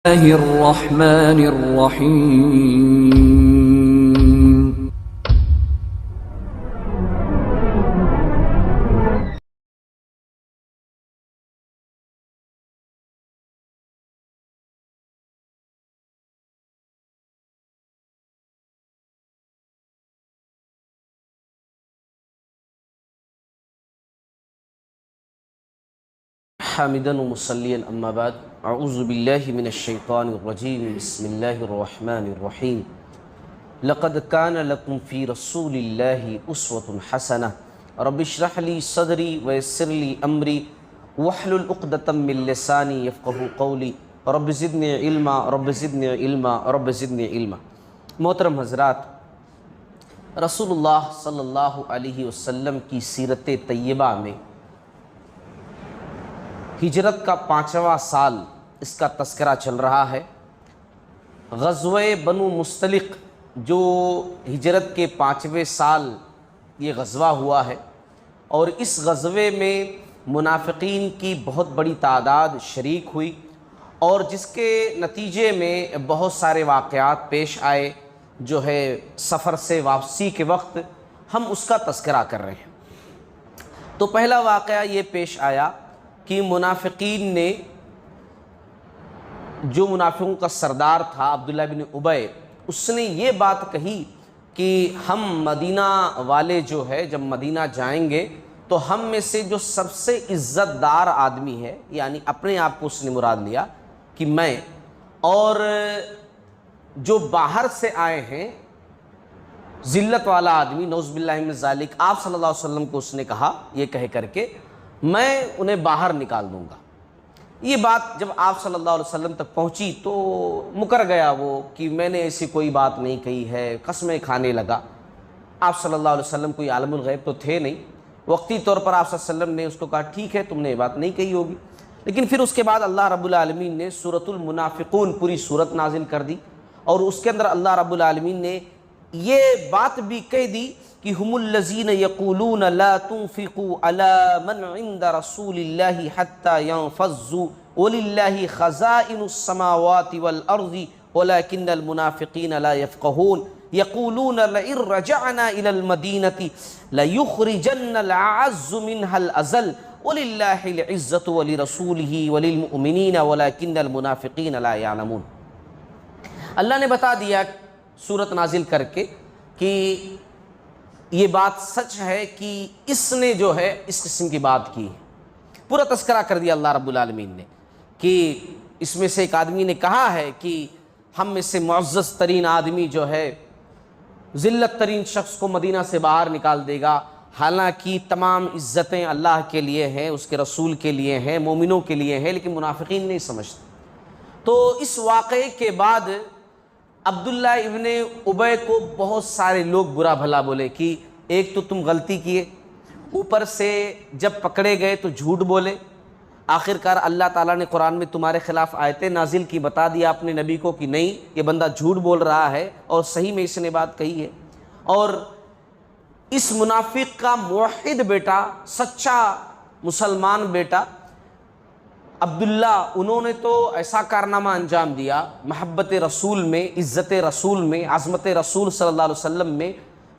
الرحمن الرحيم. حامداً ومصلياً أما بعد أعوذ بالله من الشيطان الرجيم بسم الله الرحمن الرحيم لقد كان لكم في رسول الله أسوة حسنة رب اشرح لي صدري ويسر لي أمري واحلل عقدة من لساني يفقهوا قولي رب زدني علما رب زدني علما رب زدني علما. محترم حضرات، رسول اللہ صلی اللہ علیہ وسلم کی سیرت طیبہ میں ہجرت کا 5واں سال اس کا تذکرہ چل رہا ہے۔ غزوہ بنو مستلق جو ہجرت کے 5ویں سال یہ غزوہ ہوا ہے، اور اس غزوے میں منافقین کی بہت بڑی تعداد شریک ہوئی، اور جس کے نتیجے میں بہت سارے واقعات پیش آئے جو ہے سفر سے واپسی کے وقت ہم اس کا تذکرہ کر رہے ہیں۔ تو پہلا واقعہ یہ پیش آیا کہ منافقین نے، جو منافقوں کا سردار تھا عبداللہ بن ابی، اس نے یہ بات کہی کہ ہم مدینہ والے جو ہے جب مدینہ جائیں گے تو ہم میں سے جو سب سے عزت دار آدمی ہے، یعنی اپنے آپ کو اس نے مراد لیا کہ میں، اور جو باہر سے آئے ہیں ذلت والا آدمی، نعوذ باللہ من ذالک، آپ صلی اللہ علیہ وسلم کو اس نے کہا یہ کہہ کر کے میں انہیں باہر نکال دوں گا۔ یہ بات جب آپ صلی اللہ علیہ وسلم تک پہنچی تو مکر گیا وہ کہ میں نے ایسی کوئی بات نہیں کہی ہے، قسمیں کھانے لگا۔ آپ صلی اللہ علیہ وسلم کوئی عالم الغیب تو تھے نہیں، وقتی طور پر آپ صلی اللہ علیہ وسلم نے اس کو کہا ٹھیک ہے تم نے یہ بات نہیں کہی ہوگی، لیکن پھر اس کے بعد اللہ رب العالمین نے سورۃ المنافقون پوری سورت نازل کر دی، اور اس کے اندر اللہ رب العالمین نے یہ بات بھی کہہ دی کہ ہم الذین یقولون لا تنفقوا علی من عند رسول اللہ حتی ینفضوا وللہ خزائن السماوات والارض ولکن المنافقین لا یفقہون یقولون لئن رجعنا الى المدینة لیخرجن العز منها الازل وللہ العزة ولرسولہ وللمؤمنین ولکن المنافقین لا یعلمون۔ اللہ نے بتا دیا سورت نازل کر کے کہ یہ بات سچ ہے کہ اس نے جو ہے اس قسم کی بات کی ہے۔ پورا تذکرہ کر دیا اللہ رب العالمین نے کہ اس میں سے ایک آدمی نے کہا ہے کہ ہم میں سے معزز ترین آدمی جو ہے ذلت ترین شخص کو مدینہ سے باہر نکال دے گا، حالانکہ تمام عزتیں اللہ کے لیے ہیں، اس کے رسول کے لیے ہیں، مومنوں کے لیے ہیں، لیکن منافقین نہیں سمجھتے۔ تو اس واقعے کے بعد عبداللہ ابن ابی کو بہت سارے لوگ برا بھلا بولے کہ ایک تو تم غلطی کیے، اوپر سے جب پکڑے گئے تو جھوٹ بولے، آخر کار اللہ تعالیٰ نے قرآن میں تمہارے خلاف آیتیں نازل کی، بتا دیا اپنے نبی کو کہ نہیں یہ بندہ جھوٹ بول رہا ہے اور صحیح میں اس نے بات کہی ہے۔ اور اس منافق کا موحد بیٹا، سچا مسلمان بیٹا عبداللہ، انہوں نے تو ایسا کارنامہ انجام دیا محبت رسول میں، عزت رسول میں، عظمت رسول صلی اللہ علیہ وسلم میں،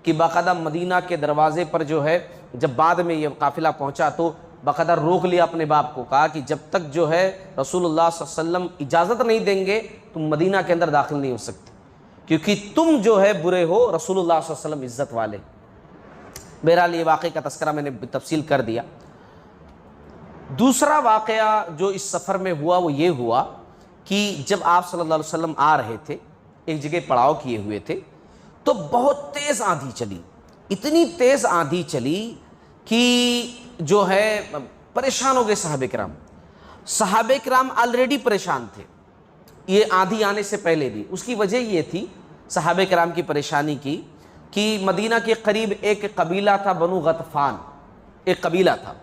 کہ باقاعدہ مدینہ کے دروازے پر جو ہے جب بعد میں یہ قافلہ پہنچا تو باقاعدہ روک لیا اپنے باپ کو، کہا کہ جب تک جو ہے رسول اللہ صلی اللہ علیہ وسلم اجازت نہیں دیں گے تم مدینہ کے اندر داخل نہیں ہو سکتے، کیونکہ تم جو ہے برے ہو، رسول اللہ صلی اللہ علیہ وسلم عزت والے۔ بہرحال یہ واقعے کا تذکرہ میں نے تفصیل کر دیا۔ دوسرا واقعہ جو اس سفر میں ہوا وہ یہ ہوا کہ جب آپ صلی اللہ علیہ وسلم آ رہے تھے، ایک جگہ پڑاؤ کیے ہوئے تھے، تو بہت تیز آندھی چلی، اتنی تیز آندھی چلی کہ جو ہے پریشان ہو گئے صحابہ کرام آلریڈی پریشان تھے یہ آندھی آنے سے پہلے بھی۔ اس کی وجہ یہ تھی صحابہ کرام کی پریشانی کی کہ مدینہ کے قریب ایک قبیلہ تھا بنو غطفان، ایک قبیلہ تھا،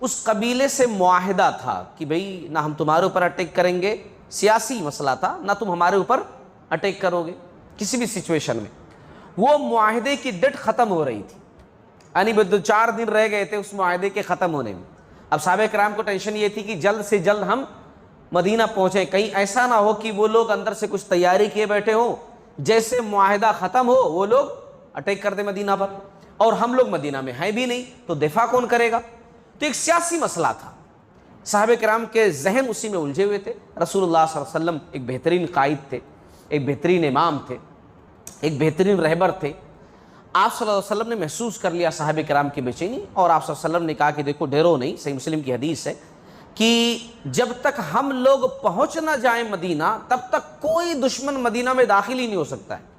اس قبیلے سے معاہدہ تھا کہ بھئی نہ ہم تمہارے اوپر اٹیک کریں گے، سیاسی مسئلہ تھا، نہ تم ہمارے اوپر اٹیک کرو گے کسی بھی سچویشن میں۔ وہ معاہدے کی ڈیٹ ختم ہو رہی تھی، یعنی 4 دن رہ گئے تھے اس معاہدے کے ختم ہونے میں۔ اب صحابہ کرام کو ٹینشن یہ تھی کہ جلد سے جلد ہم مدینہ پہنچیں، کہیں ایسا نہ ہو کہ وہ لوگ اندر سے کچھ تیاری کیے بیٹھے ہوں، جیسے معاہدہ ختم ہو وہ لوگ اٹیک کر دیں مدینہ پر، اور ہم لوگ مدینہ میں ہیں بھی نہیں تو دفاع کون کرے گا؟ تو ایک سیاسی مسئلہ تھا، صحابہ کرام کے ذہن اسی میں الجھے ہوئے تھے۔ رسول اللہ صلی اللہ علیہ وسلم ایک بہترین قائد تھے، ایک بہترین امام تھے، ایک بہترین رہبر تھے۔ آپ صلی اللہ علیہ وسلم نے محسوس کر لیا صحابہ کرام کی بے چینی، اور آپ صلی اللہ علیہ وسلم نے کہا کہ دیکھو ڈرو نہیں، صحیح مسلم کی حدیث ہے کہ جب تک ہم لوگ پہنچ نہ جائیں مدینہ تب تک کوئی دشمن مدینہ میں داخل ہی نہیں ہو سکتا ہے۔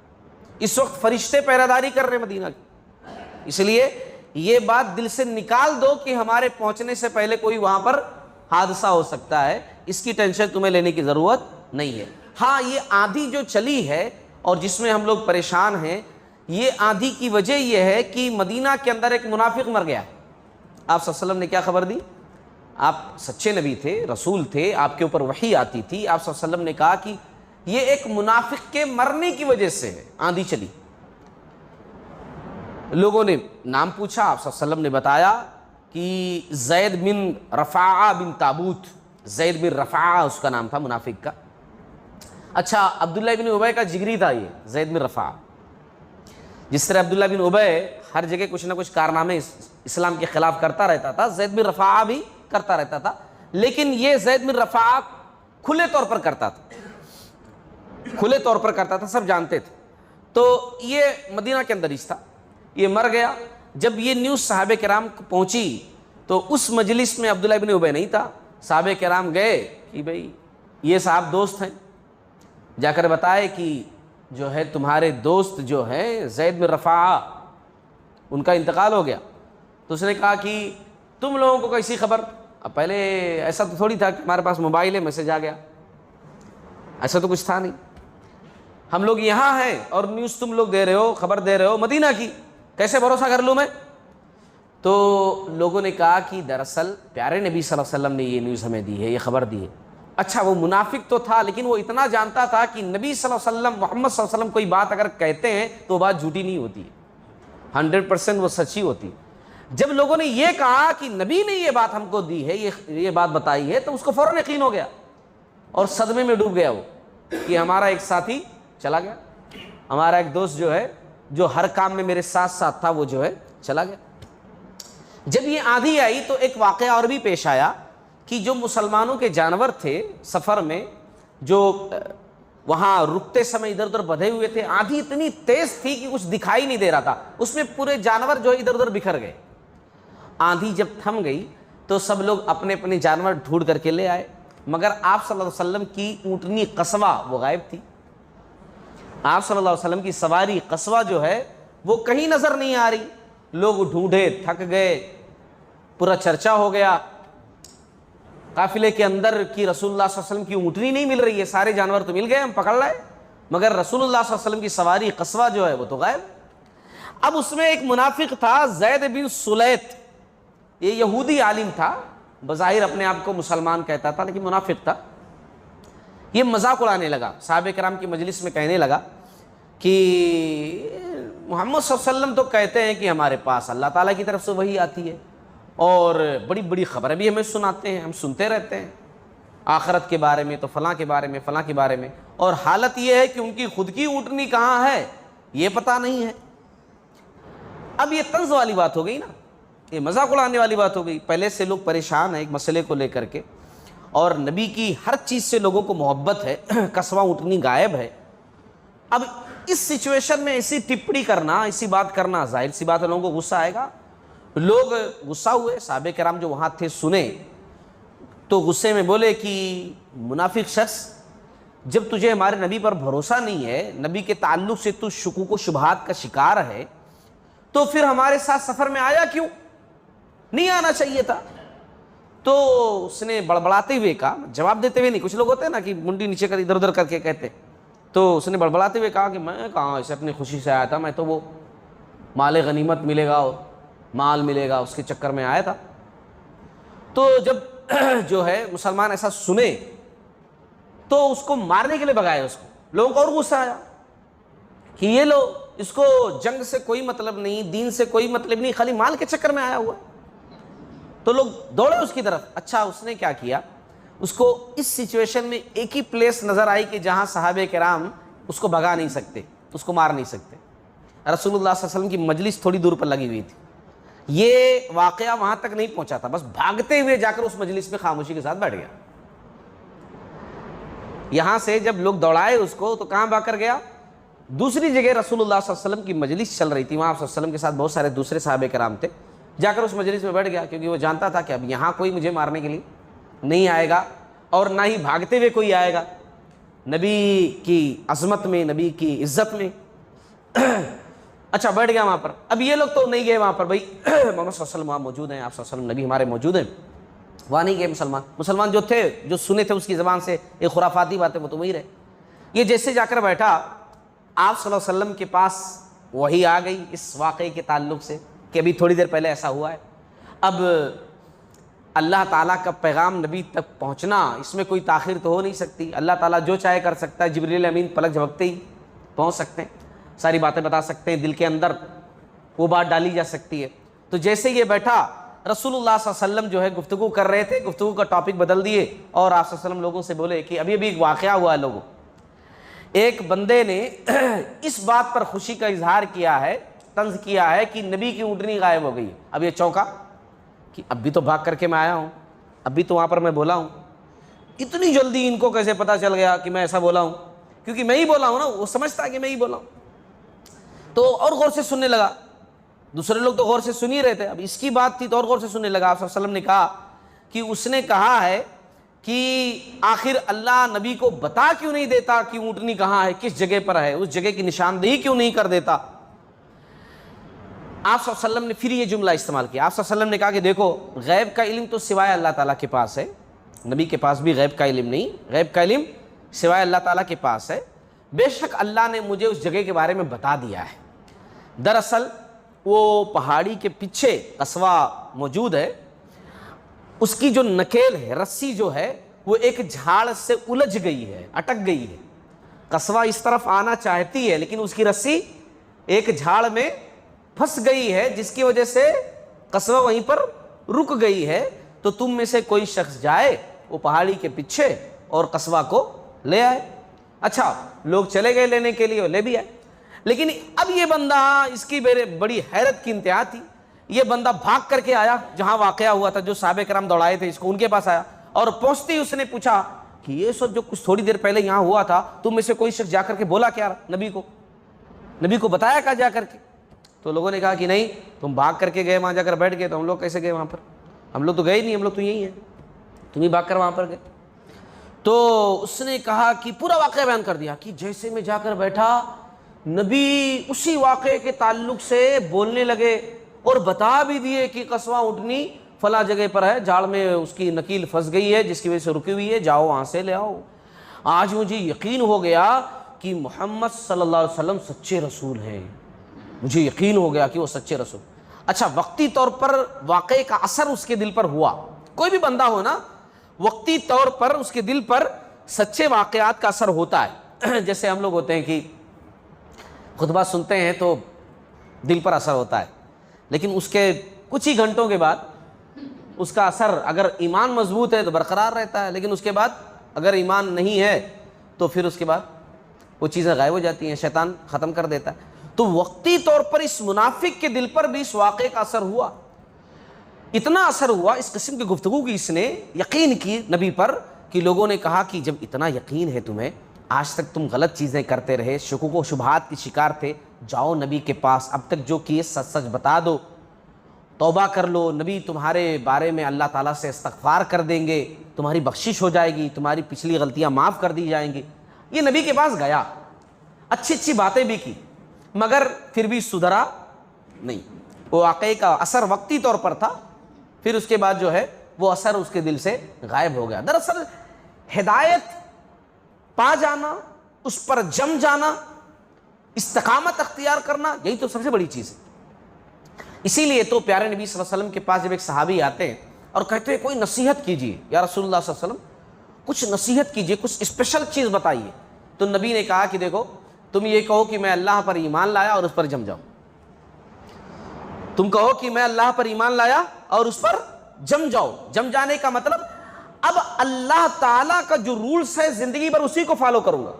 اس وقت فرشتے پہرےداری کر رہے مدینہ کی، اس لیے یہ بات دل سے نکال دو کہ ہمارے پہنچنے سے پہلے کوئی وہاں پر حادثہ ہو سکتا ہے، اس کی ٹینشن تمہیں لینے کی ضرورت نہیں ہے۔ ہاں یہ آندھی جو چلی ہے اور جس میں ہم لوگ پریشان ہیں، یہ آندھی کی وجہ یہ ہے کہ مدینہ کے اندر ایک منافق مر گیا۔ آپ صلی اللہ علیہ وسلم نے کیا خبر دی؟ آپ سچے نبی تھے، رسول تھے، آپ کے اوپر وحی آتی تھی۔ آپ صلی اللہ علیہ وسلم نے کہا کہ یہ ایک منافق کے مرنے کی وجہ سے ہے آندھی چلی۔ لوگوں نے نام پوچھا، آپ صلی اللہ علیہ وسلم نے بتایا کہ زید بن رفاعہ بن تابوت، زید بن رفاعہ اس کا نام تھا منافق کا۔ اچھا، عبداللہ بن ابی کا جگری تھا یہ زید بن رفاعہ۔ جس طرح عبداللہ بن ابی ہر جگہ کچھ نہ کچھ کارنامے اسلام کے خلاف کرتا رہتا تھا، زید بن رفاعہ بھی کرتا رہتا تھا، لیکن یہ زید بن رفاعہ کھلے طور پر کرتا تھا، کھلے طور پر کرتا تھا، سب جانتے تھے۔ تو یہ مدینہ کے اندر ہی تھا، یہ مر گیا۔ جب یہ نیوز صحابہ کرام کو پہنچی تو اس مجلس میں عبداللہ بن ابی نہیں تھا۔ صحابہ کرام گئے کہ بھئی یہ صاحب دوست ہیں، جا کر بتائے کہ جو ہے تمہارے دوست جو ہے زید بن رفاعہ ان کا انتقال ہو گیا۔ تو اس نے کہا کہ تم لوگوں کو کیسی خبر؟ اب پہلے ایسا تو تھوڑی تھا کہ ہمارے پاس موبائل ہے، میسج آ گیا، ایسا تو کچھ تھا نہیں۔ ہم لوگ یہاں ہیں اور نیوز تم لوگ دے رہے ہو، خبر دے رہے ہو مدینہ کی، کیسے بھروسہ کر لوں میں؟ تو لوگوں نے کہا کہ دراصل پیارے نبی صلی اللہ علیہ وسلم نے یہ نیوز ہمیں دی ہے، یہ خبر دی ہے۔ اچھا، وہ منافق تو تھا لیکن وہ اتنا جانتا تھا کہ نبی صلی اللہ علیہ وسلم، محمد صلی اللہ علیہ وسلم کوئی بات اگر کہتے ہیں تو وہ بات جھوٹی نہیں ہوتی ہے، 100% وہ سچی ہوتی ہے۔ جب لوگوں نے یہ کہا کہ نبی نے یہ بات ہم کو دی ہے، یہ بات بتائی ہے، تو اس کو فوراً یقین ہو گیا اور صدمے میں ڈوب گیا وہ کہ ہمارا ایک ساتھی چلا گیا، ہمارا ایک دوست جو ہے جو ہر کام میں میرے ساتھ ساتھ تھا وہ جو ہے چلا گیا۔ جب یہ آندھی آئی تو ایک واقعہ اور بھی پیش آیا کہ جو مسلمانوں کے جانور تھے سفر میں، جو وہاں رکتے سمے ادھر ادھر بدھے ہوئے تھے، آندھی اتنی تیز تھی کہ کچھ دکھائی نہیں دے رہا تھا، اس میں پورے جانور جو ادھر ادھر بکھر گئے۔ آندھی جب تھم گئی تو سب لوگ اپنے اپنے جانور ڈھونڈ کر کے لے آئے، مگر آپ صلی اللہ علیہ وسلم کی اونٹنی قصوہ وہ غائب تھی۔ آپ صلی اللہ علیہ وسلم کی سواری قصوہ جو ہے وہ کہیں نظر نہیں آ رہی۔ لوگ ڈھونڈے، تھک گئے، پورا چرچا ہو گیا قافلے کے اندر کہ رسول اللہ صلی اللہ علیہ وسلم کی اونٹنی نہیں مل رہی ہے، سارے جانور تو مل گئے، ہم پکڑ لائے، مگر رسول اللہ صلی اللہ علیہ وسلم کی سواری قصوہ جو ہے وہ تو غائب۔ اب اس میں ایک منافق تھا زید بن سلیت، یہ یہودی عالم تھا، بظاہر اپنے آپ کو مسلمان کہتا تھا لیکن منافق تھا۔ یہ مذاق اڑانے لگا، صحابہ کرام کی مجلس میں کہنے لگا کہ محمد صلی اللہ علیہ وسلم تو کہتے ہیں کہ ہمارے پاس اللہ تعالیٰ کی طرف سے وحی آتی ہے اور بڑی بڑی خبریں بھی ہمیں سناتے ہیں، ہم سنتے رہتے ہیں آخرت کے بارے میں، تو فلاں کے بارے میں، فلاں کے بارے میں، اور حالت یہ ہے کہ ان کی خود کی اونٹنی کہاں ہے یہ پتہ نہیں ہے۔ اب یہ طنز والی بات ہو گئی نا، یہ مذاق اڑانے والی بات ہو گئی۔ پہلے سے لوگ پریشان ہیں ایک مسئلے کو لے کر کے، اور نبی کی ہر چیز سے لوگوں کو محبت ہے، قصوہ اونٹنی غائب ہے۔ اب اس سچویشن میں ایسی ٹپڑی کرنا، ایسی بات کرنا، ظاہر سی بات ہے لوگوں کو غصہ آئے گا۔ لوگ غصہ ہوئے، صحابہ کرام جو وہاں تھے سنے تو غصے میں بولے کہ منافق شخص، جب تجھے ہمارے نبی پر بھروسہ نہیں ہے، نبی کے تعلق سے تو شکوک و شبہات کا شکار ہے، تو پھر ہمارے ساتھ سفر میں آیا کیوں؟ نہیں آنا چاہیے تھا۔ تو اس نے بڑبڑاتے ہوئے کہا، جواب دیتے ہوئے نہیں، کچھ لوگ ہوتے ہیں نا کہ منڈی نیچے کر ادھر ادھر کر کے کہتے، تو اس نے بڑبڑاتے ہوئے کہا کہ میں کہاں ایسے اپنی خوشی سے آیا تھا، میں تو وہ مال غنیمت ملے گا، مال ملے گا، اس کے چکر میں آیا تھا۔ تو جب جو ہے مسلمان ایسا سنے تو اس کو مارنے کے لیے بگائے، اس کو لوگوں کو اور غصہ آیا کہ یہ لو، اس کو جنگ سے کوئی مطلب نہیں، دین سے کوئی مطلب نہیں، خالی مال کے چکر میں آیا ہوا۔ تو لوگ دوڑے اس کی طرف۔ اچھا، اس نے کیا کیا، اس کو اس سچویشن میں ایک ہی پلیس نظر آئی کہ جہاں صحابہ کرام اس کو بھگا نہیں سکتے، اس کو مار نہیں سکتے۔ رسول اللہ صلی اللہ علیہ وسلم کی مجلس تھوڑی دور پر لگی ہوئی تھی، یہ واقعہ وہاں تک نہیں پہنچا تھا، بس بھاگتے ہوئے جا کر اس مجلس میں خاموشی کے ساتھ بیٹھ گیا۔ یہاں سے جب لوگ دوڑائے اس کو تو کہاں بھاگ کر گیا؟ دوسری جگہ رسول اللہ صلی اللہ علیہ وسلم کی مجلس چل رہی تھی، وہاں صلی اللہ علیہ وسلم کے ساتھ بہت سارے دوسرے صحابہ کرام تھے، جا کر اس مجلس میں بیٹھ گیا، کیونکہ وہ جانتا تھا کہ اب یہاں کوئی مجھے مارنے کے لیے نہیں آئے گا اور نہ ہی بھاگتے ہوئے کوئی آئے گا، نبی کی عظمت میں، نبی کی عزت میں۔ اچھا بیٹھ گیا وہاں پر۔ اب یہ لوگ تو نہیں گئے وہاں پر، بھائی محمد صلی اللہ علیہ وسلم وہاں موجود ہیں، آپ صلی اللہ علیہ وسلم نبی ہمارے موجود ہیں، وہاں نہیں گئے مسلمان جو تھے، جو سنے تھے اس کی زبان سے یہ خرافاتی باتیں، وہ تو وہی رہے۔ یہ جیسے جا کر بیٹھا، آپ صلی اللہ علیہ وسلم کے پاس وحی آ گئی اس واقعے کے تعلق سے کہ ابھی تھوڑی دیر پہلے ایسا ہوا ہے۔ اب اللہ تعالیٰ کا پیغام نبی تک پہنچنا، اس میں کوئی تاخیر تو ہو نہیں سکتی، اللہ تعالیٰ جو چاہے کر سکتا ہے، جبریل امین پلک جھپکتے ہی پہنچ سکتے ہیں، ساری باتیں بتا سکتے ہیں، دل کے اندر وہ بات ڈالی جا سکتی ہے۔ تو جیسے یہ بیٹھا، رسول اللہ صلی اللہ علیہ وسلم جو ہے گفتگو کر رہے تھے، گفتگو کا ٹاپک بدل دیے اور آپ صلی اللہ علیہ وسلم لوگوں سے بولے کہ ابھی ایک واقعہ ہوا ہے لوگوں، ایک بندے نے اس بات پر خوشی کا اظہار کیا ہے، طنز کیا ہے کہ نبی کی اونٹنی غائب ہو گئی ہے۔ اب یہ چونکا کہ اب بھی تو بھاگ کر کے میں آیا ہوں، اب بھی تو وہاں پر میں بولا ہوں، اتنی جلدی ان کو کیسے پتا چل گیا کہ میں ایسا بولا ہوں؟ کیونکہ میں ہی بولا ہوں نا، وہ سمجھتا ہے کہ میں ہی بولا ہوں۔ تو اور غور سے سننے لگا، دوسرے لوگ تو غور سے سن ہی رہے تھے، اب اس کی بات تھی تو اور غور سے سننے لگا۔ آپ صلی اللہ علیہ وسلم نے کہا کہ اس نے کہا ہے کہ آخر اللہ نبی کو بتا کیوں نہیں دیتا کہ اونٹنی کہاں ہے، کس جگہ پر ہے، اس جگہ کی نشاندہی کیوں نہیں کر دیتا؟ آپ صلی اللہ علیہ وسلم نے پھر یہ جملہ استعمال کیا۔ آپ صلی اللہ علیہ وسلم نے کہا کہ دیکھو، غیب کا علم تو سوائے اللہ تعالیٰ کے پاس ہے، نبی کے پاس بھی غیب کا علم نہیں، غیب کا علم سوائے اللہ تعالیٰ کے پاس ہے، بے شک اللہ نے مجھے اس جگہ کے بارے میں بتا دیا ہے۔ دراصل وہ پہاڑی کے پیچھے قصوہ موجود ہے، اس کی جو نکیل ہے، رسی جو ہے، وہ ایک جھاڑ سے الجھ گئی ہے، اٹک گئی ہے۔ قصوہ اس طرف آنا چاہتی ہے لیکن اس کی رسی ایک جھاڑ میں پھنس گئی ہے، جس کی وجہ سے قصوہ وہیں پر رک گئی ہے۔ تو تم میں سے کوئی شخص جائے وہ پہاڑی کے پیچھے اور قصوہ کو لے آئے۔ اچھا، لوگ چلے گئے لینے کے لیے، وہ لے بھی آئے، لیکن اب یہ بندہ، اس کی بڑی حیرت کی انتہا تھی، یہ بندہ بھاگ کر کے آیا جہاں واقعہ ہوا تھا، جو صحابہ کرام دوڑائے تھے اس کو، ان کے پاس آیا اور پہنچتے ہی اس نے پوچھا کہ یہ سب جو کچھ تھوڑی دیر پہلے یہاں ہوا تھا، تم میں سے کوئی شخص جا کر کے بولا کیا نبی کو بتایا کیا جا کر کے؟ تو لوگوں نے کہا کہ نہیں، تم بھاگ کر کے گئے وہاں جا کر بیٹھ گئے، تو ہم لوگ کیسے گئے وہاں پر؟ ہم لوگ تو گئے نہیں، ہم لوگ تو یہی ہیں، تم ہی بھاگ کر وہاں پر گئے۔ تو اس نے کہا کہ پورا واقعہ بیان کر دیا کہ جیسے میں جا کر بیٹھا، نبی اسی واقعے کے تعلق سے بولنے لگے اور بتا بھی دیے کہ قصوہ اونٹنی فلاں جگہ پر ہے، جھاڑ میں اس کی نکیل پھنس گئی ہے جس کی وجہ سے رکی ہوئی ہے، جاؤ وہاں سے لے آؤ۔ آج مجھے یقین ہو گیا کہ محمد صلی اللہ علیہ وسلم سچے رسول ہیں، مجھے یقین ہو گیا کہ وہ سچے رسول۔ اچھا، وقتی طور پر واقعے کا اثر اس کے دل پر ہوا، کوئی بھی بندہ ہو نا، وقتی طور پر اس کے دل پر سچے واقعات کا اثر ہوتا ہے۔ جیسے ہم لوگ ہوتے ہیں کہ خطبہ سنتے ہیں تو دل پر اثر ہوتا ہے، لیکن اس کے کچھ ہی گھنٹوں کے بعد اس کا اثر، اگر ایمان مضبوط ہے تو برقرار رہتا ہے، لیکن اس کے بعد اگر ایمان نہیں ہے تو پھر اس کے بعد وہ چیزیں غائب ہو جاتی ہیں، شیطان ختم کر دیتا ہے۔ تو وقتی طور پر اس منافق کے دل پر بھی اس واقعے کا اثر ہوا، اتنا اثر ہوا اس قسم کی گفتگو کی، اس نے یقین کی نبی پر کہ لوگوں نے کہا کہ جب اتنا یقین ہے تمہیں، آج تک تم غلط چیزیں کرتے رہے، شکوک و شبہات کی شکار تھے، جاؤ نبی کے پاس، اب تک جو کیے سچ سچ بتا دو، توبہ کر لو، نبی تمہارے بارے میں اللہ تعالیٰ سے استغفار کر دیں گے، تمہاری بخشش ہو جائے گی، تمہاری پچھلی غلطیاں معاف کر دی جائیں گی۔ یہ نبی کے پاس گیا، اچھی اچھی باتیں بھی کی، مگر پھر بھی سدھرا نہیں۔ وہ واقعے کا اثر وقتی طور پر تھا، پھر اس کے بعد جو ہے وہ اثر اس کے دل سے غائب ہو گیا۔ دراصل ہدایت پا جانا، اس پر جم جانا، استقامت اختیار کرنا، یہی تو سب سے بڑی چیز ہے۔ اسی لیے تو پیارے نبی صلی اللہ علیہ وسلم کے پاس جب ایک صحابی آتے ہیں اور کہتے ہیں کوئی نصیحت کیجیے یا رسول اللہ صلی اللہ علیہ وسلم، کچھ نصیحت کیجیے، کچھ اسپیشل چیز بتائیے، تو نبی نے کہا کہ دیکھو، تم یہ کہو کہ میں اللہ پر ایمان لایا اور اس پر جم جاؤ، تم کہو کہ میں اللہ پر ایمان لایا اور اس پر جم جاؤ۔ جم جانے کا مطلب اب اللہ تعالیٰ کا جو رولز ہے زندگی پر اسی کو فالو کروں گا،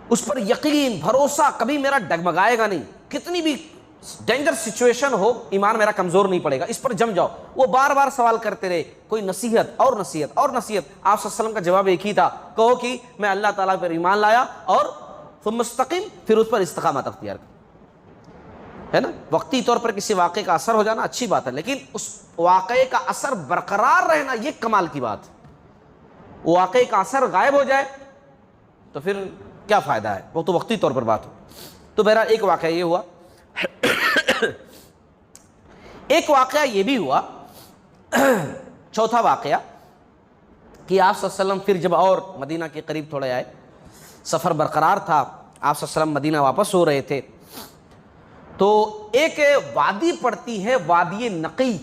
اس پر یقین بھروسہ کبھی میرا ڈگمگائے گا نہیں، کتنی بھی ڈینجر سچویشن ہو ایمان میرا کمزور نہیں پڑے گا، اس پر جم جاؤ۔ وہ بار بار سوال کرتے رہے، کوئی نصیحت اور نصیحت اور نصیحت، آپ صلی اللہ علیہ وسلم کا جواب ایک ہی تھا، کہو کہ میں اللہ تعالیٰ پر ایمان لایا اور ثم استقم، پھر اس پر استقامت اختیار کر، ہے نا۔ وقتی طور پر کسی واقعے کا اثر ہو جانا اچھی بات ہے، لیکن اس واقعے کا اثر برقرار رہنا یہ کمال کی بات ہے۔ واقعے کا اثر غائب ہو جائے تو پھر کیا فائدہ ہے، وہ تو وقتی طور پر بات ہو۔ تو بہرحال ایک واقعہ یہ ہوا، ایک واقعہ یہ بھی ہوا، چوتھا واقعہ کہ آپ صلی اللہ علیہ وسلم پھر جب اور مدینہ کے قریب تھوڑے آئے، سفر برقرار تھا، آپ صلی اللہ علیہ وسلم مدینہ واپس ہو رہے تھے، تو ایک وادی پڑتی ہے، وادی نقی،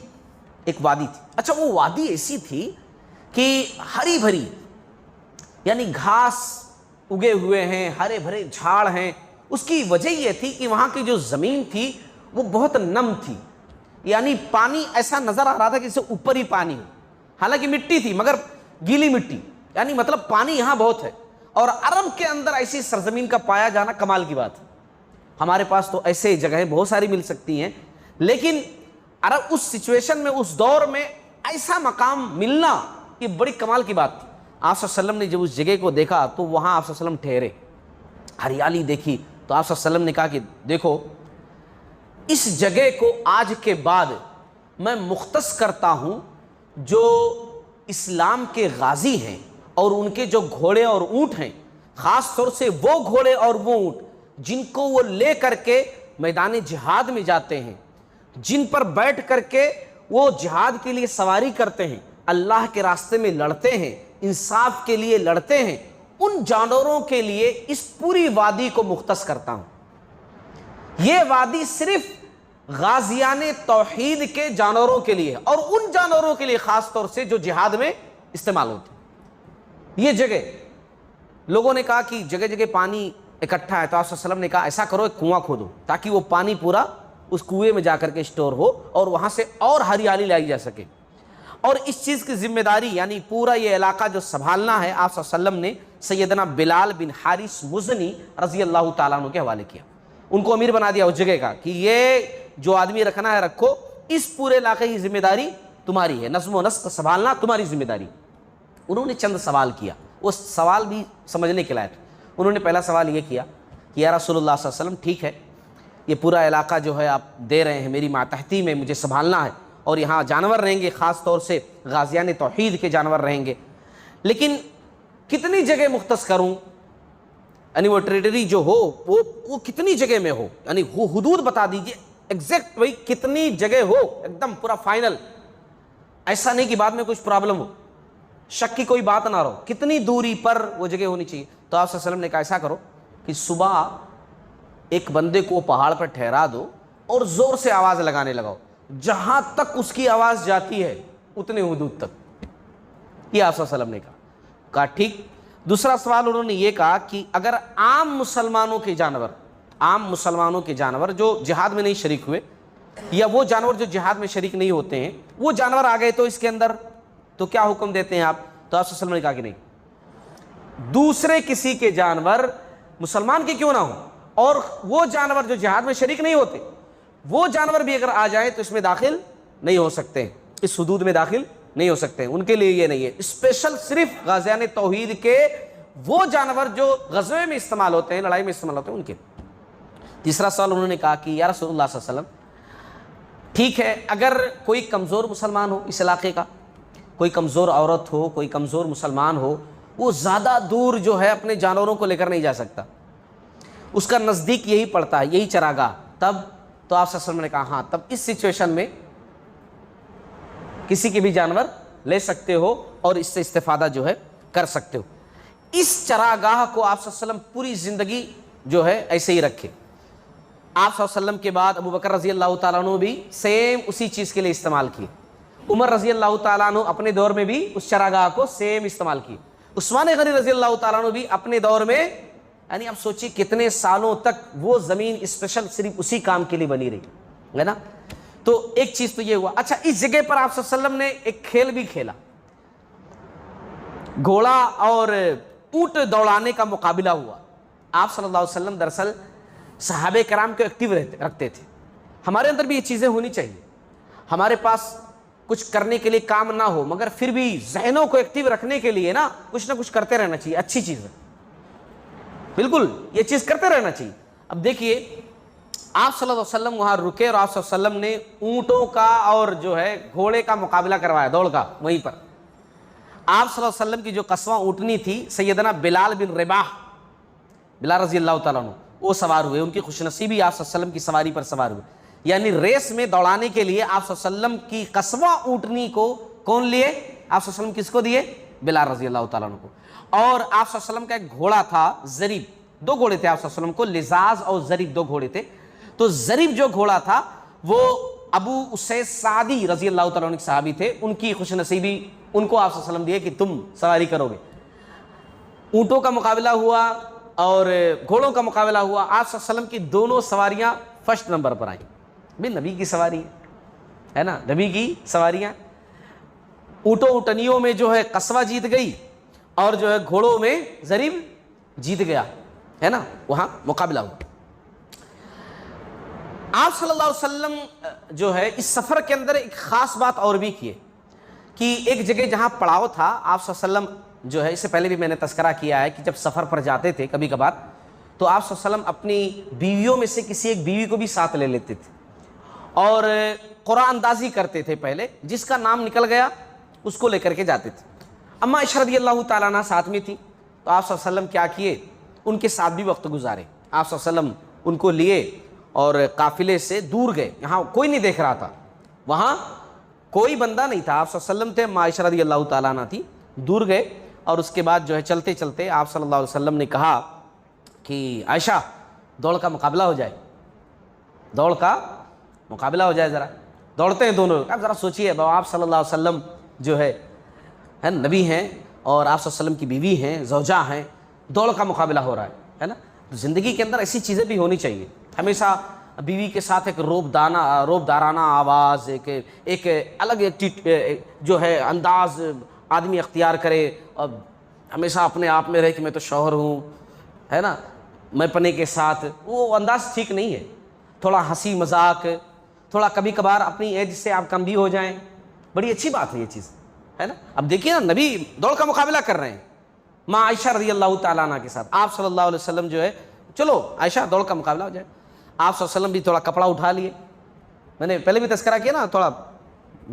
ایک وادی تھی۔ اچھا وہ وادی ایسی تھی کہ ہری بھری، یعنی گھاس اگے ہوئے ہیں، ہرے بھرے جھاڑ ہیں۔ اس کی وجہ یہ تھی کہ وہاں کی جو زمین تھی وہ بہت نم تھی، یعنی پانی ایسا نظر آ رہا تھا کہ اس سے اوپر ہی پانی ہو، حالانکہ مٹی تھی مگر گیلی مٹی، یعنی مطلب پانی یہاں بہت ہے۔ اور عرب کے اندر ایسی سرزمین کا پایا جانا کمال کی بات ہے، ہمارے پاس تو ایسے جگہیں بہت ساری مل سکتی ہیں، لیکن عرب اس سچویشن میں، اس دور میں ایسا مقام ملنا یہ بڑی کمال کی بات تھی۔ آپ صلی اللہ علیہ وسلم نے جب اس جگہ کو دیکھا تو وہاں آپ صلی اللہ علیہ وسلم ٹھہرے، ہریالی دیکھی تو آپ صلی اللہ علیہ وسلم نے کہا کہ دیکھو اس جگہ کو آج کے بعد میں مختص کرتا ہوں جو اسلام کے غازی ہیں اور ان کے جو گھوڑے اور اونٹ ہیں، خاص طور سے وہ گھوڑے اور وہ اونٹ جن کو وہ لے کر کے میدان جہاد میں جاتے ہیں، جن پر بیٹھ کر کے وہ جہاد کے لیے سواری کرتے ہیں، اللہ کے راستے میں لڑتے ہیں، انصاف کے لیے لڑتے ہیں، ان جانوروں کے لیے اس پوری وادی کو مختص کرتا ہوں۔ یہ وادی صرف غازیان توحید کے جانوروں کے لیے اور ان جانوروں کے لیے خاص طور سے جو جہاد میں استعمال ہوتے ہیں۔ یہ جگہ لوگوں نے کہا کہ جگہ جگہ پانی اکٹھا ہے، تو آپ صلی اللہ علیہ وسلم نے کہا ایسا کرو ایک کنواں کھودو تاکہ وہ پانی پورا اس کنویں میں جا کر کے اسٹور ہو اور وہاں سے اور ہریالی لائی جا سکے۔ اور اس چیز کی ذمہ داری یعنی پورا یہ علاقہ جو سنبھالنا ہے، آپ صلی اللہ علیہ وسلم نے سیدنا بلال بن حارث مزنی رضی اللہ تعالیٰ عنہ کے حوالے کیا، ان کو امیر بنا دیا اس جگہ کا کہ یہ جو آدمی رکھنا ہے رکھو، اس پورے علاقے کی ذمہ داری تمہاری ہے، نظم و نسق سنبھالنا تمہاری ذمہ داری۔ انہوں نے چند سوال کیا، وہ سوال بھی سمجھنے کے لائق۔ انہوں نے پہلا سوال یہ کیا کہ یا رسول اللہ صلی اللہ علیہ وسلم ٹھیک ہے یہ پورا علاقہ جو ہے آپ دے رہے ہیں میری ماتحتی میں، مجھے سنبھالنا ہے اور یہاں جانور رہیں گے، خاص طور سے غازیان توحید کے جانور رہیں گے، لیکن کتنی جگہ مختص کروں، یعنی وہ ٹریٹری جو ہو وہ کتنی جگہ میں ہو، یعنی وہ حدود بتا دیجئے ایگزیکٹ، بھائی کتنی جگہ ہو، ایک دم پورا فائنل، ایسا نہیں کہ بعد میں کچھ پرابلم ہو، شک کی کوئی بات نہ رہو، کتنی دوری پر وہ جگہ ہونی چاہیے۔ تو آپ صلی اللہ علیہ وسلم نے کہا ایسا کرو کہ صبح ایک بندے کو پہاڑ پر ٹھہرا دو اور زور سے آواز لگانے لگاؤ، جہاں تک اس کی آواز جاتی ہے اتنے حدود تک، یہ آپ صلی اللہ علیہ وسلم نے کہا ٹھیک۔ دوسرا سوال انہوں نے یہ کہا کہ اگر عام مسلمانوں کے جانور جو جہاد میں نہیں شریک ہوئے، یا وہ جانور جو جہاد میں شریک نہیں ہوتے ہیں، وہ جانور آ گئے تو اس کے اندر تو کیا حکم دیتے ہیں آپ؟ تو آپ صلی اللہ علیہ وسلم نے کہا کہ نہیں، دوسرے کسی کے جانور مسلمان کے کیوں نہ ہو، اور وہ جانور جو جہاد میں شریک نہیں ہوتے، وہ جانور بھی اگر آ جائیں تو اس میں داخل نہیں ہو سکتے، اس حدود میں داخل نہیں ہو سکتے، ان کے لیے یہ نہیں ہے، اسپیشل صرف غازیان توحید کے وہ جانور جو غزوے میں استعمال ہوتے ہیں، لڑائی میں استعمال ہوتے ہیں، ان کے۔ تیسرا سوال انہوں نے کہا کہ یا رسول اللہ صلی اللہ علیہ وسلم ٹھیک ہے اگر کوئی کمزور مسلمان ہو اس علاقے کا، کوئی کمزور عورت ہو، کوئی کمزور مسلمان ہو، وہ زیادہ دور جو ہے اپنے جانوروں کو لے کر نہیں جا سکتا، اس کا نزدیک یہی پڑتا ہے، یہی چراگاہ، تب تو آپ صلی اللہ علیہ وسلم نے کہا ہاں تب اس سچویشن میں کسی کے بھی جانور لے سکتے ہو اور اس سے استفادہ جو ہے کر سکتے ہو۔ اس چراگاہ کو آپ صلی اللہ علیہ وسلم پوری زندگی جو ہے ایسے ہی رکھے۔ آپ صلی اللہ علیہ وسلم کے بعد ابو بکر رضی اللہ تعالیٰ عنہ بھی سیم اسی چیز کے لیے استعمال کیے، عمر رضی اللہ تعالیٰ عنہ اپنے دور میں بھی اس چراگاہ کو سیم استعمال کیے، عثمان غنی رضی اللہ تعالیٰ عنہ بھی اپنے دور میں، یعنی آپ سوچیے کتنے سالوں تک وہ زمین اسپیشل صرف اسی کام کے لیے بنی رہی ہے نا۔ تو ایک چیز تو یہ ہوا۔ اچھا اس جگہ پر آپ صلی اللہ علیہ وسلم نے ایک کھیل بھی کھیلا، گھوڑا اور اونٹ دوڑانے کا مقابلہ ہوا. آپ صلی اللہ علیہ وسلم دراصل صحابہ کرام کو ایکٹیو رکھتے تھے. ہمارے اندر بھی یہ چیزیں ہونی چاہیے. ہمارے پاس کچھ کرنے کے لیے کام نہ ہو مگر پھر بھی ذہنوں کو ایکٹیو رکھنے کے لیے نا کچھ نہ کچھ کرتے رہنا چاہیے. اچھی چیز ہے, بالکل یہ چیز کرتے رہنا چاہیے. اب دیکھیے آپ صلی اللہ علیہ وسلم وہاں رکے اور آپ صلی اللہ علیہ وسلم نے اونٹوں کا اور جو ہے گھوڑے کا مقابلہ کروایا, دوڑ کا. وہیں پر آپ صلی اللہ علیہ وسلم کی جو قصوہ اونٹنی تھی سیدنا بلال بن رباح, بلال رضی اللہ تعالیٰ عنہ, وہ سوار ہوئے. ان کی خوش نصیبی آپ صلی اللہ علیہ وسلم کی سواری پر سوار ہوئے. یعنی ریس میں دوڑانے کے لیے آپ صلی اللہ علیہ وسلم کی قصوہ اونٹنی کو کون لیے؟ آپ صلی اللہ علیہ وسلم کس کو دیے؟ بلال رضی اللہ تعالیٰ عنہ کو. اور آپ صلی اللہ علیہ وسلم کا ایک گھوڑا تھا ضریب, 2 گھوڑے تھے آپ صلی اللہ علیہ وسلم کو, لزاز اور ضریب 2 گھوڑے تھے. تو ضریب جو گھوڑا تھا وہ ابو اسید سعدی رضی اللہ تعالیٰ عنہ کے صحابی تھے, ان کی خوش نصیبی ان کو آپ صلی اللہ علیہ وسلم دیے کہ تم سواری کرو گے. اونٹوں کا مقابلہ ہوا اور گھوڑوں کا مقابلہ ہوا. آپ صلی اللہ علیہ وسلم کی دونوں سواریاں فرسٹ نمبر پر آئیں. بھئی نبی کی سواری ہے نا, نبی کی سواریاں. اونٹوں اونٹنیوں میں جو ہے قصوہ جیت گئی اور جو ہے گھوڑوں میں ضریب جیت گیا, ہے نا, وہاں مقابلہ ہوا. آپ صلی اللہ علیہ وسلم جو ہے اس سفر کے اندر ایک خاص بات اور بھی کیے کہ ایک جگہ جہاں پڑاؤ تھا, آپ صلی اللہ علیہ وسلم جو ہے, اس سے پہلے بھی میں نے تذکرہ کیا ہے کہ جب سفر پر جاتے تھے کبھی کبھار تو آپ صلی اللہ علیہ وسلم اپنی بیویوں میں سے کسی ایک بیوی کو بھی ساتھ لے لیتے تھے اور قرآن اندازی کرتے تھے. پہلے جس کا نام نکل گیا اس کو لے کر کے جاتے تھے. اما عائشہ رضی اللہ تعالیٰ عنہ ساتھ میں تھی تو آپ صلی اللہ علیہ وسلم کیا کیے, ان کے ساتھ بھی وقت گزارے. آپ صلی اللہ علیہ وسلم ان کو لیے اور قافلے سے دور گئے, یہاں کوئی نہیں دیکھ رہا تھا, وہاں کوئی بندہ نہیں تھا. آپ صلی اللہ علیہ وسلم تھے, اما عائشہ رضی اللہ تعالیٰ عنہ تھی, دور گئے. اور اس کے بعد جو ہے چلتے چلتے آپ صلی اللہ علیہ وسلم نے کہا کہ عائشہ دوڑ کا مقابلہ ہو جائے, دوڑ کا مقابلہ ہو جائے, ذرا دوڑتے ہیں دونوں. اب ذرا سوچیے آپ صلی اللہ علیہ وسلم جو ہے نبی ہیں اور آپ صلی اللہ علیہ وسلم کی بیوی ہیں, زوجہ ہیں, دوڑ کا مقابلہ ہو رہا ہے نا. تو زندگی کے اندر ایسی چیزیں بھی ہونی چاہیے. ہمیشہ بیوی کے ساتھ ایک روب دارانہ آواز, ایک الگ جو ہے انداز آدمی اختیار کرے, اور ہمیشہ اپنے آپ میں رہے کہ میں تو شوہر ہوں, ہے نا, میں پنے کے ساتھ, وہ انداز ٹھیک نہیں ہے. تھوڑا ہنسی مذاق, تھوڑا کبھی کبھار اپنی ایج سے آپ کم بھی ہو جائیں, بڑی اچھی بات ہے یہ چیز, ہے نا. اب دیکھیے نا, نبی دوڑ کا مقابلہ کر رہے ہیں ماں عائشہ رضی اللہ تعالیٰ عنہ کے ساتھ. آپ صلی اللہ علیہ وسلم جو ہے چلو عائشہ دوڑ کا مقابلہ ہو جائے. آپ صلی اللہ علیہ وسلم بھی تھوڑا کپڑا اٹھا لیے, میں نے پہلے بھی تذکرہ کیا نا, تھوڑا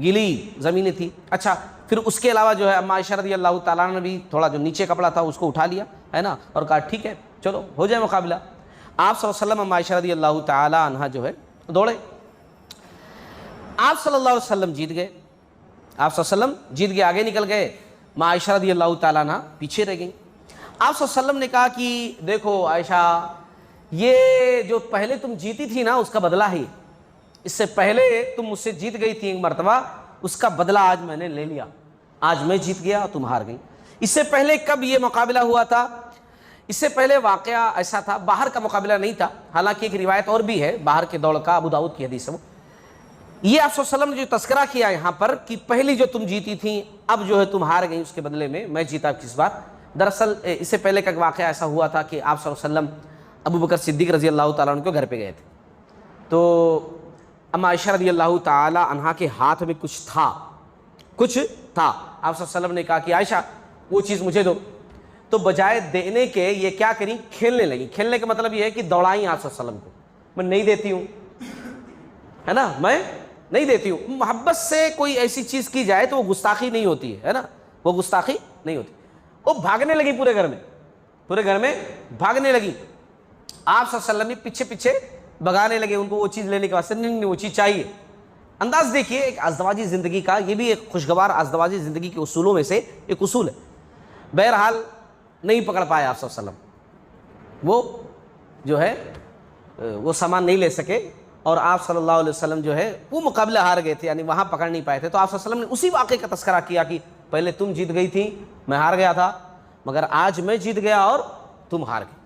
گیلی زمینیں تھی. اچھا, پھر اس کے علاوہ جو ہے اما عائشہ رضی اللہ تعالیٰ عنہ نے بھی تھوڑا جو نیچے کپڑا تھا اس کو اٹھا لیا, ہے نا, اور کہا ٹھیک ہے چلو ہو جائے مقابلہ. آپ صلی اللہ علیہ وسلم اما عائشہ رضی اللہ تعالیٰ عنہ جو ہے دوڑے. آپ صلی اللہ علیہ وسلم جیت گئے, آپ صلی اللہ علیہ وسلم جیت گئے, آگے نکل گئے. ماں عائشہ رضی اللہ تعالیٰ عنہ پیچھے رہ گئیں. آپ صلی اللہ علیہ وسلم نے کہا کہ دیکھو عائشہ, یہ جو پہلے تم جیتی تھی نا اس کا بدلہ ہی, اس سے پہلے تم مجھ سے جیت گئی تھی ایک مرتبہ, اس کا بدلہ آج میں نے لے لیا. آج میں جیت گیا اور تم ہار گئی. اس سے پہلے کب یہ مقابلہ ہوا تھا؟ اس سے پہلے واقعہ ایسا تھا, باہر کا مقابلہ نہیں تھا, حالانکہ ایک روایت اور بھی ہے باہر کے دوڑ کا, ابو داؤد کی حدیث ہے. یہ آپ صلی اللہ علیہ وسلم نے جو تذکرہ کیا یہاں پر کہ پہلی جو تم جیتی تھیں اب جو ہے تم ہار گئی, اس کے بدلے میں جیتا کس بار. دراصل اس سے پہلے کا واقعہ ایسا ہوا تھا کہ آپ صلی اللہ علیہ وسلم ابو بکر صدیق رضی اللہ تعالیٰ عنہ کے گھر پہ گئے تھے, تو اما عائشہ رضی اللہ تعالیٰ عنہ کے ہاتھ میں کچھ تھا. آپ صلی اللہ علیہ وسلم نے کہا کہ عائشہ وہ چیز مجھے دو, تو بجائے دینے کے یہ کیا کریں, کھیلنے لگیں. کھیلنے کا مطلب یہ ہے کہ دوڑائیں آپ صلی اللہ علیہ وسلم کو, میں نہیں دیتی ہوں, ہے نا, میں نہیں دیتی ہوں. محبت سے کوئی ایسی چیز کی جائے تو وہ گستاخی نہیں ہوتی ہے نا, وہ گستاخی نہیں ہوتی. وہ بھاگنے لگی پورے گھر میں بھاگنے لگی. آپ صلی اللہ علیہ وسلم نے پیچھے پیچھے بھگانے لگے ان کو وہ چیز لینے کے واسطے, نہیں وہ چیز چاہیے. انداز دیکھیے ایک ازدواجی زندگی کا, یہ بھی ایک خوشگوار ازدواجی زندگی کے اصولوں میں سے ایک اصول ہے. بہرحال نہیں پکڑ پائے آپ صلی اللہ علیہ وسلم, وہ جو ہے وہ سامان نہیں لے سکے, اور آپ صلی اللہ علیہ وسلم جو ہے وہ مقابلہ ہار گئے تھے, یعنی وہاں پکڑ نہیں پائے تھے. تو آپ صلی اللہ علیہ وسلم نے اسی واقعے کا تذکرہ کیا کہ پہلے تم جیت گئی تھی, میں ہار گیا تھا, مگر آج میں جیت گیا اور تم ہار گئے.